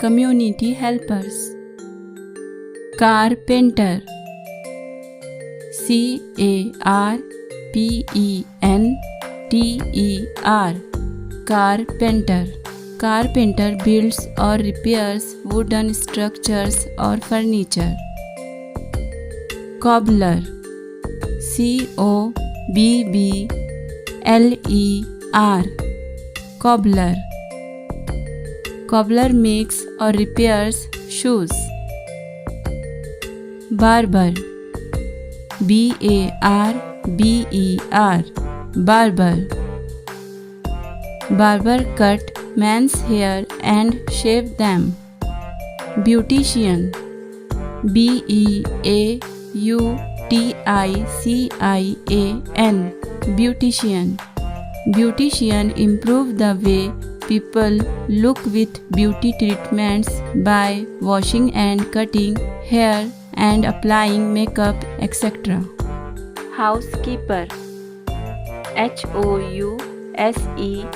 community helpers. Carpenter, CARPENTER, carpenter. Carpenter builds or repairs wooden structures or furniture. Cobbler, COBBLER, cobbler. Cobbler makes or repairs shoes. Barber, BARBER, barber. Barber cut men's hair and shave them. Beautician, BEAUTICIAN, beautician. Beautician improve the way people look with beauty treatments by washing and cutting hair and applying makeup, etc. Housekeeper, HOUSEKEEPER,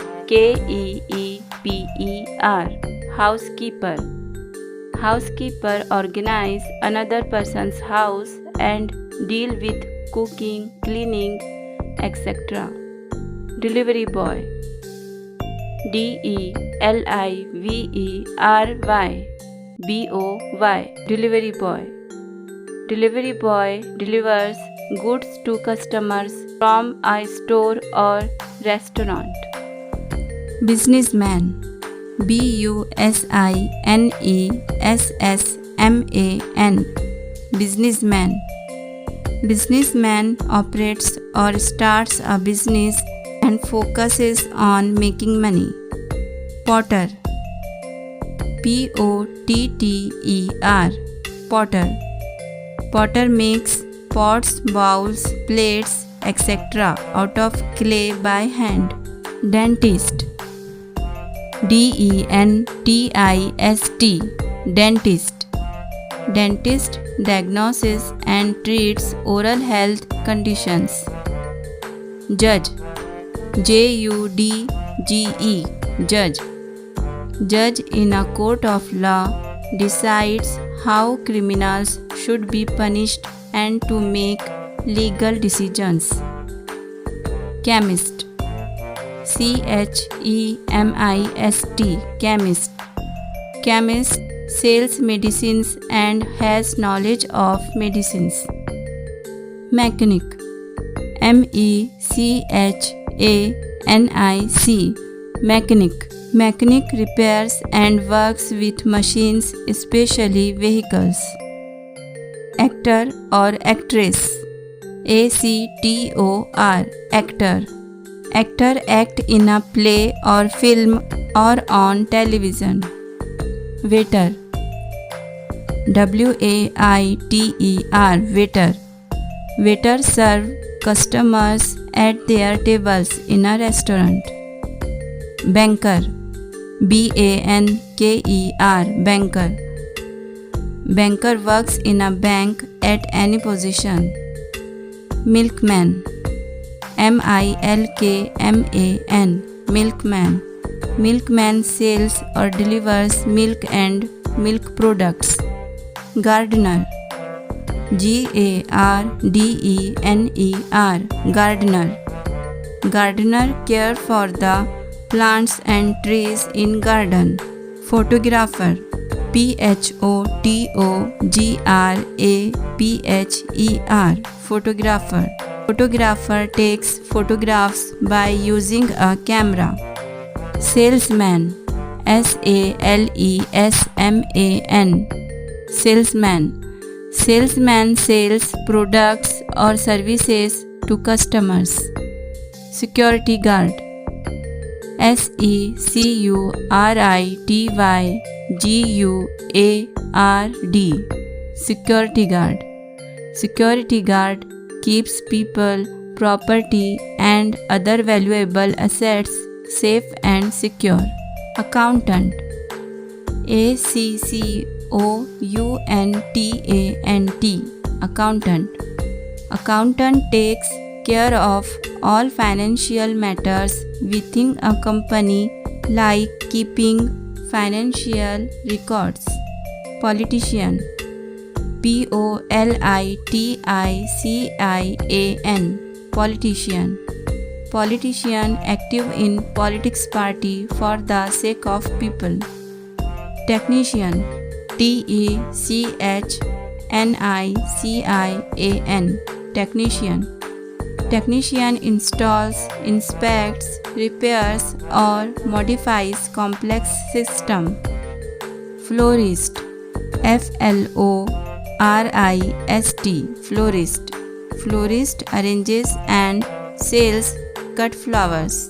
housekeeper. Housekeeper organize another person's house and deal with cooking, cleaning, etc. Delivery boy, DELIVERY, BOY, delivery boy. Delivery boy delivers goods to customers from a store or restaurant. Businessman, BUSINESSMAN, businessman. Businessman operates or starts a business and focuses on making money. Potter, POTTER, potter. Potter makes pots, bowls, plates, etc. out of clay by hand. Dentist, DENTIST, dentist. Dentist diagnoses and treats oral health conditions. Judge, JUDGE, judge. Judge in a court of law decides how criminals should be punished and to make legal decisions. Chemist, CHEMIST, chemist. Chemist sells medicines and has knowledge of medicines. Mechanic, MECHANIC, mechanic. Mechanic repairs and works with machines, especially vehicles. Actor or actress, ACTOR, actor. Actor act in a play or film or on television. Waiter, WAITER, waiter. Waiter serve customers at their tables in a restaurant. Banker, BANKER, banker. Banker works in a bank at any position. Milkman, MILKMAN, milkman. Milkman sells or delivers milk and milk products. Gardener, GARDENER, gardener. Gardener care for the plants and trees in garden. Photographer, PHOTOGRAPHER, photographer. Photographer takes photographs by using a camera. Salesman, SALESMAN, salesman. Salesman sells products or services to customers. Security guard, SECURITYGUARD, security guard. Security guard keeps people, property and other valuable assets safe and secure. Accountant, ACCOUNTANT, accountant. Accountant takes care of all financial matters within a company like keeping financial records. Politician. Politician. Politician. Politician active in politics party for the sake of people. Technician. Technician. Technician. Technician installs, inspects, repairs or modifies complex system. Florist. Florist. Florist. Florist arranges and sells cut flowers.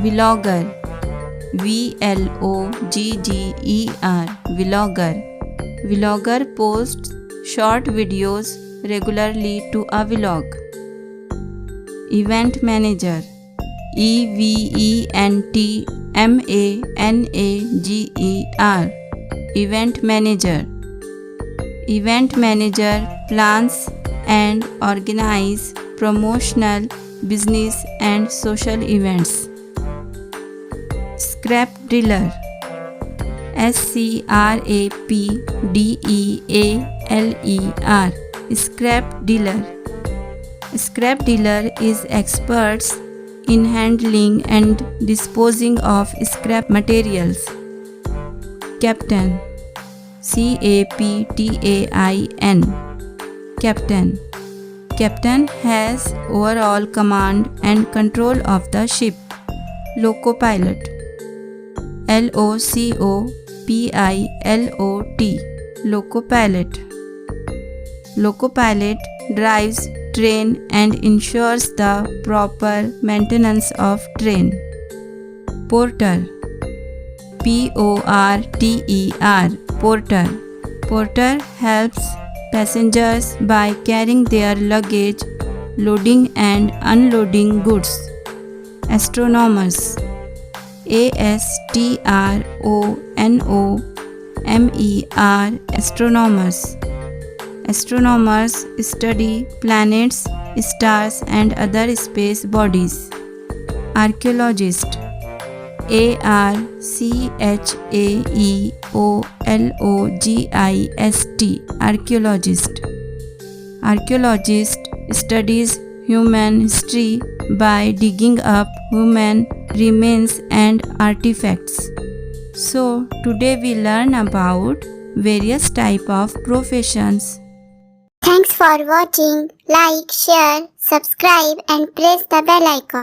Vlogger. Vlogger. Vlogger. Vlogger posts short videos regularly to a vlog. Event manager. Event manager. Event manager. Event manager plans and organizes promotional, business and social events. Scrap dealer. Scrapdealer. Scrap dealer. Scrap dealer is experts in handling and disposing of scrap materials. Captain. Captain. Captain. Captain has overall command and control of the ship. Locopilot. Locopilot. Locopilot. Locopilot drives train and ensures the proper maintenance of train. Porter. Porter. Porter helps passengers by carrying their luggage, loading and unloading goods. Astronomers. Astronomers. Astronomers study planets, stars and other space bodies. Archaeologist. Archaeologist. Archaeologist studies human history by digging up human remains and artifacts. So today we learn about various type of professions. Thanks for watching. Like, share, subscribe and press the bell icon.